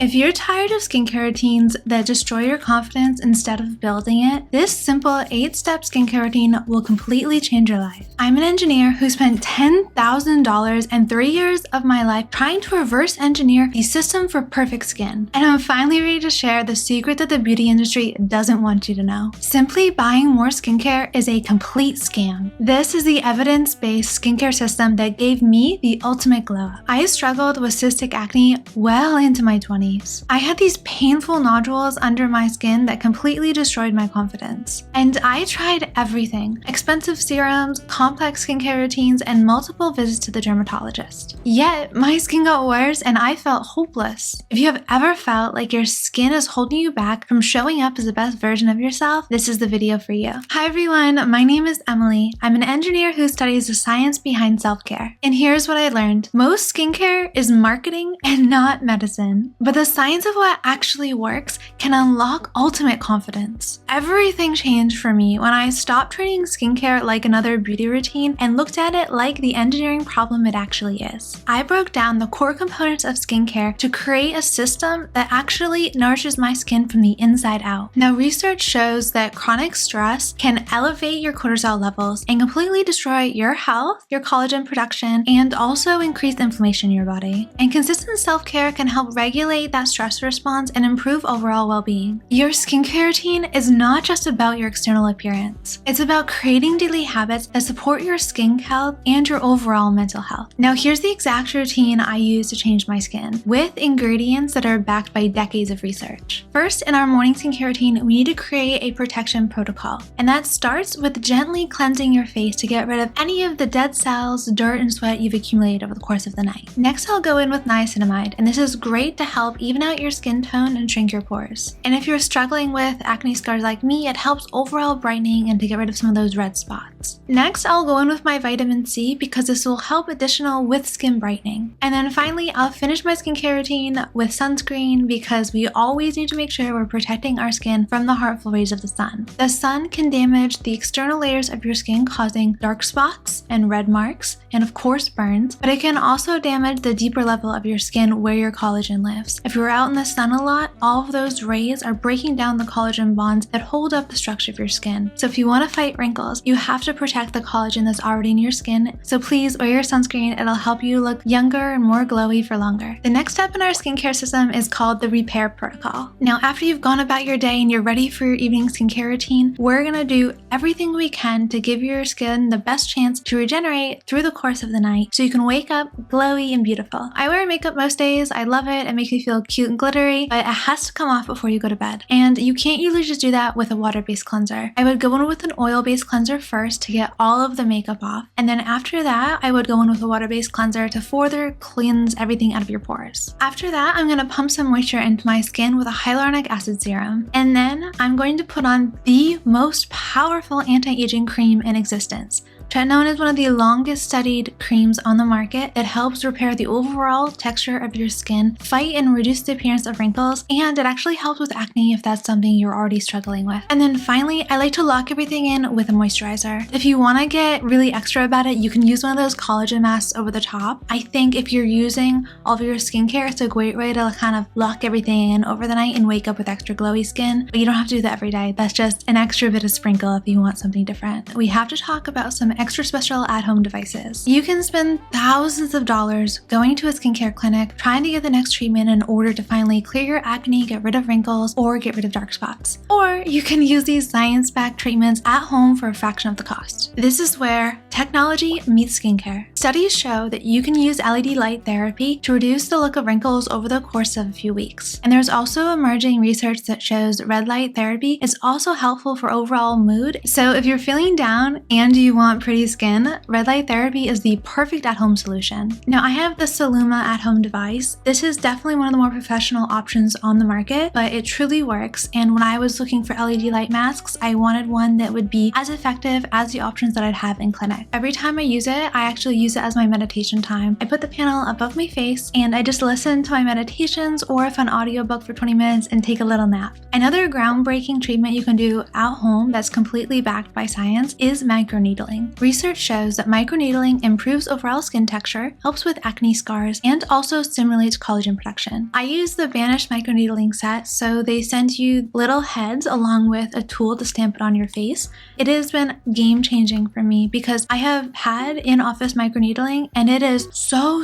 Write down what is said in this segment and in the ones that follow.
If you're tired of skincare routines that destroy your confidence instead of building it, this simple 8-step skincare routine will completely change your life. I'm an engineer who spent $10,000 and 3 years of my life trying to reverse engineer a system for perfect skin. And I'm finally ready to share the secret that the beauty industry doesn't want you to know. Simply buying more skincare is a complete scam. This is the evidence-based skincare system that gave me the ultimate glow up. I struggled with cystic acne well into my 20s. I had these painful nodules under my skin that completely destroyed my confidence. And I tried everything: expensive serums, complex skincare routines, and multiple visits to the dermatologist. Yet, my skin got worse and I felt hopeless. If you have ever felt like your skin is holding you back from showing up as the best version of yourself, this is the video for you. Hi everyone, my name is Emily. I'm an engineer who studies the science behind self-care. And here's what I learned. Most skincare is marketing and not medicine. But the science of what actually works can unlock ultimate confidence. Everything changed for me when I stopped treating skincare like another beauty routine and looked at it like the engineering problem it actually is. I broke down the core components of skincare to create a system that actually nourishes my skin from the inside out. Now, research shows that chronic stress can elevate your cortisol levels and completely destroy your health, your collagen production, and also increase inflammation in your body. And consistent self-care can help regulate that stress response and improve overall well-being. Your skincare routine is not just about your external appearance. It's about creating daily habits that support your skin health and your overall mental health. Now, here's the exact routine I use to change my skin, with ingredients that are backed by decades of research. First, in our morning skincare routine, we need to create a protection protocol. And that starts with gently cleansing your face to get rid of any of the dead cells, dirt, and sweat you've accumulated over the course of the night. Next, I'll go in with niacinamide, and this is great to help even out your skin tone and shrink your pores. And if you're struggling with acne scars like me, it helps overall brightening and to get rid of some of those red spots. Next, I'll go in with my vitamin C because this will help additional with skin brightening. And then finally, I'll finish my skincare routine with sunscreen because we always need to make sure we're protecting our skin from the harmful rays of the sun. The sun can damage the external layers of your skin, causing dark spots and red marks, and of course burns, but it can also damage the deeper level of your skin where your collagen lives. If you're out in the sun a lot, all of those rays are breaking down the collagen bonds that hold up the structure of your skin. So if you want to fight wrinkles, you have to protect the collagen that's already in your skin. So please wear your sunscreen. It'll help you look younger and more glowy for longer. The next step in our skincare system is called the repair protocol. Now, after you've gone about your day and you're ready for your evening skincare routine, we're gonna do everything we can to give your skin the best chance to regenerate through the course of the night so you can wake up glowy and beautiful. I wear makeup most days. I love it. It makes me feel cute and glittery, but it has to come off before you go to bed. And you can't usually just do that with a water-based cleanser. I would go in with an oil-based cleanser first to get all of the makeup off. And then after that, I would go in with a water-based cleanser to further cleanse everything out of your pores. After that, I'm gonna pump some moisture into my skin with a hyaluronic acid serum. And then I'm going to put on the most powerful anti-aging cream in existence. Retinol is one of the longest studied creams on the market. It helps repair the overall texture of your skin, fight and reduce the appearance of wrinkles, and it actually helps with acne if that's something you're already struggling with. And then finally, I like to lock everything in with a moisturizer. If you want to get really extra about it, you can use one of those collagen masks over the top. I think if you're using all of your skincare, it's a great way to kind of lock everything in over the night and wake up with extra glowy skin. But you don't have to do that every day. That's just an extra bit of sprinkle if you want something different. We have to talk about some extra special at-home devices. You can spend thousands of dollars going to a skincare clinic trying to get the next treatment in order to finally clear your acne, get rid of wrinkles, or get rid of dark spots. Or you can use these science-backed treatments at home for a fraction of the cost. This is where technology meets skincare. Studies show that you can use LED light therapy to reduce the look of wrinkles over the course of a few weeks. And there's also emerging research that shows red light therapy is also helpful for overall mood. So if you're feeling down and you want pretty skin, red light therapy is the perfect at-home solution. Now, I have the Saluma at-home device. This is definitely one of the more professional options on the market, but it truly works. And when I was looking for LED light masks, I wanted one that would be as effective as the options that I'd have in clinic. Every time I use it, I actually use it as my meditation time. I put the panel above my face and I just listen to my meditations or if an audiobook for 20 minutes and take a little nap. Another groundbreaking treatment you can do at home that's completely backed by science is microneedling. Research shows that microneedling improves overall skin texture, helps with acne scars, and also stimulates collagen production. I use the Vanish microneedling set, so they send you little heads along with a tool to stamp it on your face. It has been game-changing for me because I have had in-office microneedling and it is so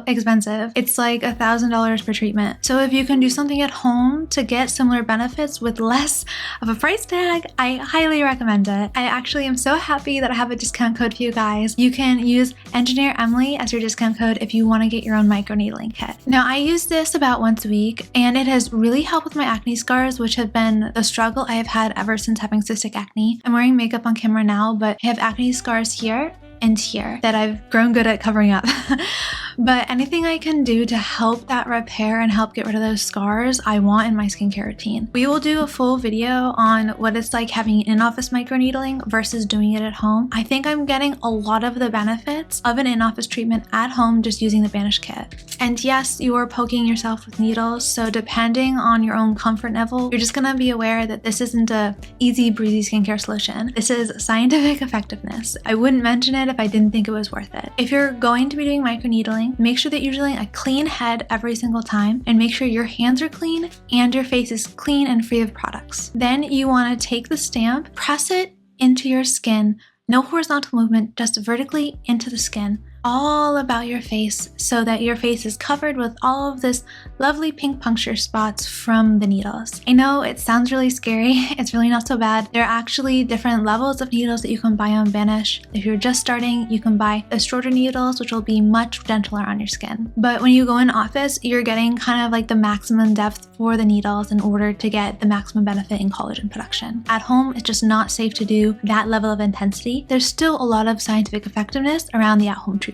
expensive. It's like $1,000 per treatment. So if you can do something at home to get similar benefits with less of a price tag, I highly recommend it. I actually am so happy that I have a discount code for you guys. You can use Engineer Emily as your discount code if you want to get your own microneedling kit. Now, I use this about once a week and it has really helped with my acne scars, which have been the struggle I have had ever since having cystic acne. I'm wearing makeup on camera now, but I have acne scars here and here that I've grown good at covering up. But anything I can do to help that repair and help get rid of those scars, I want in my skincare routine. We will do a full video on what it's like having in-office microneedling versus doing it at home. I think I'm getting a lot of the benefits of an in-office treatment at home just using the Vanish kit. And yes, you are poking yourself with needles, so depending on your own comfort level, you're just gonna be aware that this isn't a easy breezy skincare solution. This is scientific effectiveness. I wouldn't mention it if I didn't think it was worth it. If you're going to be doing microneedling, make sure that you're using a clean head every single time and make sure your hands are clean and your face is clean and free of products. Then you want to take the stamp, press it into your skin, no horizontal movement, just vertically into the skin, all about your face so that your face is covered with all of this lovely pink puncture spots from the needles. I know it sounds really scary. It's really not so bad. There are actually different levels of needles that you can buy on Vanish. If you're just starting, you can buy the shorter needles, which will be much gentler on your skin. But when you go in office, you're getting kind of like the maximum depth for the needles in order to get the maximum benefit in collagen production. At home, it's just not safe to do that level of intensity. There's still a lot of scientific effectiveness around the at-home treatments.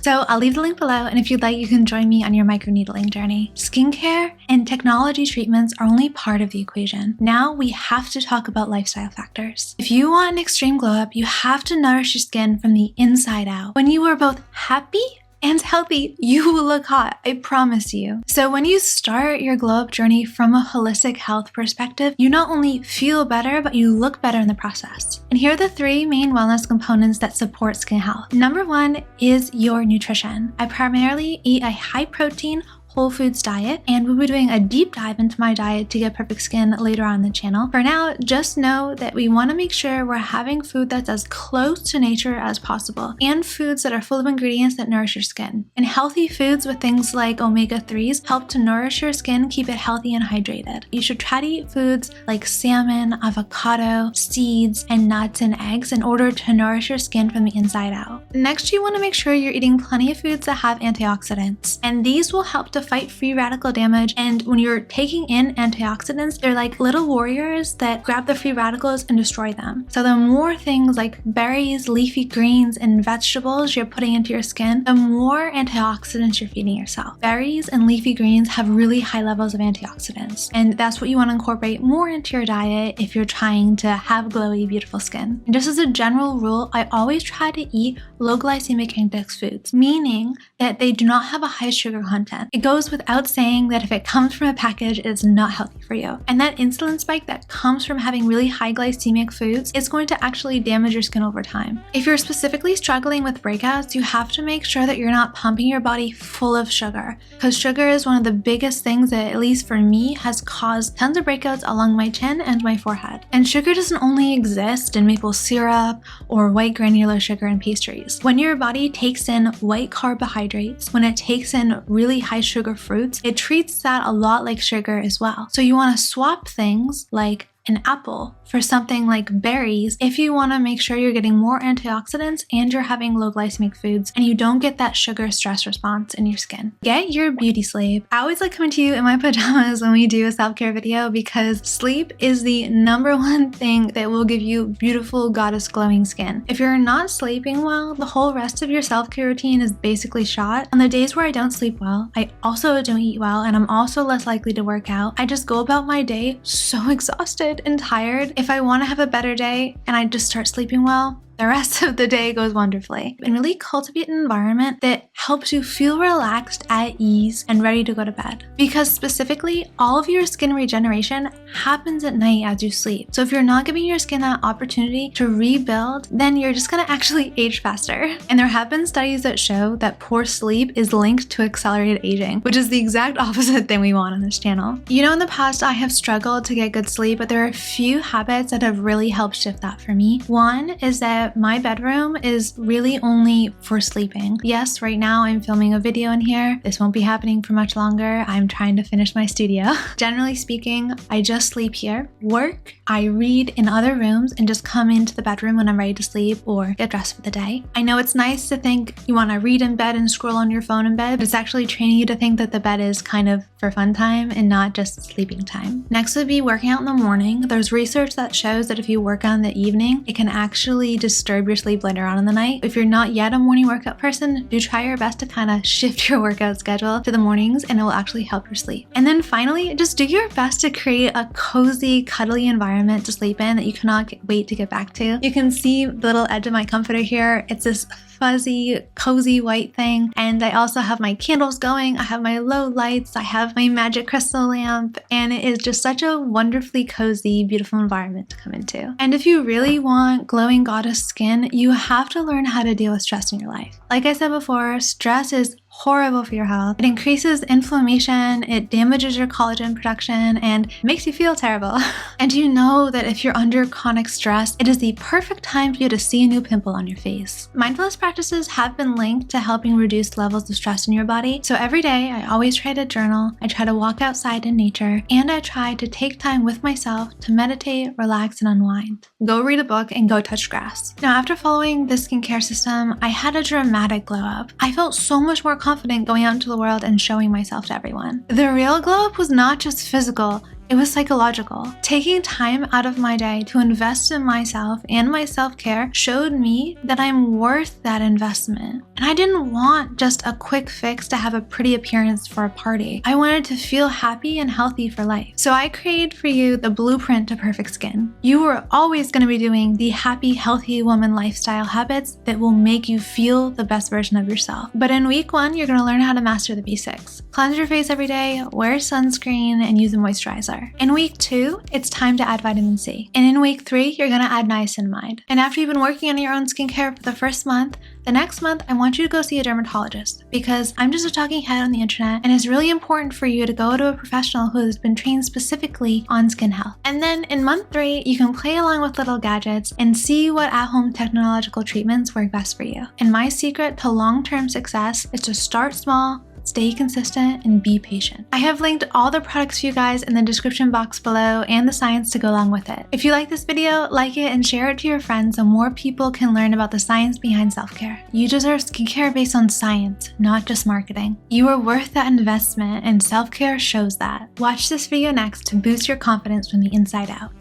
So I'll leave the link below, and if you'd like, you can join me on your microneedling journey. Skincare and technology treatments are only part of the equation. Now we have to talk about lifestyle factors. If you want an extreme glow up, you have to nourish your skin from the inside out. When you are both happy and healthy, you will look hot, I promise you. So when you start your glow up journey from a holistic health perspective, you not only feel better, but you look better in the process. And here are the 3 main wellness components that support skin health. Number 1 is your nutrition. I primarily eat a high protein, whole foods diet, and we'll be doing a deep dive into my diet to get perfect skin later on the channel. For now, just know that we want to make sure we're having food that's as close to nature as possible and foods that are full of ingredients that nourish your skin. And healthy foods with things like omega-3s help to nourish your skin, keep it healthy and hydrated. You should try to eat foods like salmon, avocado, seeds, and nuts and eggs in order to nourish your skin from the inside out. Next, you want to make sure you're eating plenty of foods that have antioxidants, and these will help to fight free radical damage. And when you're taking in antioxidants, they're like little warriors that grab the free radicals and destroy them. So the more things like berries, leafy greens, and vegetables you're putting into your skin, the more antioxidants you're feeding yourself. Berries and leafy greens have really high levels of antioxidants, and that's what you want to incorporate more into your diet if you're trying to have glowy, beautiful skin. And just as a general rule, I always try to eat low glycemic index foods, meaning that they do not have a high sugar content. It goes without saying that if it comes from a package, it's not healthy for you. And that insulin spike that comes from having really high glycemic foods is going to actually damage your skin over time. If you're specifically struggling with breakouts, you have to make sure that you're not pumping your body full of sugar, because sugar is one of the biggest things that, at least for me, has caused tons of breakouts along my chin and my forehead. And sugar doesn't only exist in maple syrup or white granular sugar in pastries. When your body takes in white carbohydrates, when it takes in really high sugar fruits, it treats that a lot like sugar as well. So you want to swap things like an apple for something like berries if you want to make sure you're getting more antioxidants and you're having low glycemic foods and you don't get that sugar stress response in your skin. Get your beauty sleep. I always like coming to you in my pajamas when we do a self-care video because sleep is the #1 thing that will give you beautiful goddess glowing skin. If you're not sleeping well, the whole rest of your self-care routine is basically shot. On the days where I don't sleep well, I also don't eat well, and I'm also less likely to work out. I just go about my day so exhausted and tired. If I want to have a better day and I just start sleeping well, the rest of the day goes wonderfully. And really cultivate an environment that helps you feel relaxed, at ease, and ready to go to bed. Because specifically, all of your skin regeneration happens at night as you sleep. So if you're not giving your skin that opportunity to rebuild, then you're just gonna actually age faster. And there have been studies that show that poor sleep is linked to accelerated aging, which is the exact opposite thing we want on this channel. You know, in the past, I have struggled to get good sleep, but there are a few habits that have really helped shift that for me. One is that my bedroom is really only for sleeping. Yes, right now I'm filming a video in here. This won't be happening for much longer. I'm trying to finish my studio. Generally speaking, I just sleep here, work, I read in other rooms, and just come into the bedroom when I'm ready to sleep or get dressed for the day. I know it's nice to think you want to read in bed and scroll on your phone in bed, but it's actually training you to think that the bed is kind of for fun time and not just sleeping time. Next would be working out in the morning. There's research that shows that if you work out in the evening, it can actually disturb your sleep later on in the night. If you're not yet a morning workout person, do try your best to kind of shift your workout schedule to the mornings, and it will actually help your sleep. And then finally, just do your best to create a cozy, cuddly environment to sleep in that you cannot wait to get back to. You can see the little edge of my comforter here. It's this fuzzy, cozy white thing. And I also have my candles going. I have my low lights. I have my magic crystal lamp. And it is just such a wonderfully cozy, beautiful environment to come into. And if you really want glowing goddess skin, you have to learn how to deal with stress in your life. Like I said before, stress is horrible for your health. It increases inflammation, it damages your collagen production, and makes you feel terrible. And you know that if you're under chronic stress, it is the perfect time for you to see a new pimple on your face. Mindfulness practices have been linked to helping reduce levels of stress in your body. So every day, I always try to journal, I try to walk outside in nature, and I try to take time with myself to meditate, relax, and unwind. Go read a book and go touch grass. Now, after following this skincare system, I had a dramatic glow up. I felt so much more confident going out into the world and showing myself to everyone. The real glow up was not just physical, it was psychological. Taking time out of my day to invest in myself and my self-care showed me that I'm worth that investment. And I didn't want just a quick fix to have a pretty appearance for a party. I wanted to feel happy and healthy for life. So I created for you the blueprint to perfect skin. You are always going to be doing the happy, healthy woman lifestyle habits that will make you feel the best version of yourself. But in week 1, you're going to learn how to master the basics. Cleanse your face every day, wear sunscreen, and use a moisturizer. In week 2, it's time to add vitamin C. And in week 3, you're gonna add niacinamide. And after you've been working on your own skincare for the first month, the next month, I want you to go see a dermatologist because I'm just a talking head on the internet, and it's really important for you to go to a professional who has been trained specifically on skin health. And then in month 3, you can play along with little gadgets and see what at-home technological treatments work best for you. And my secret to long-term success is to start small, stay consistent, and be patient. I have linked all the products for you guys in the description box below and the science to go along with it. If you like this video, like it and share it to your friends so more people can learn about the science behind self-care. You deserve skincare based on science, not just marketing. You are worth that investment, and self-care shows that. Watch this video next to boost your confidence from the inside out.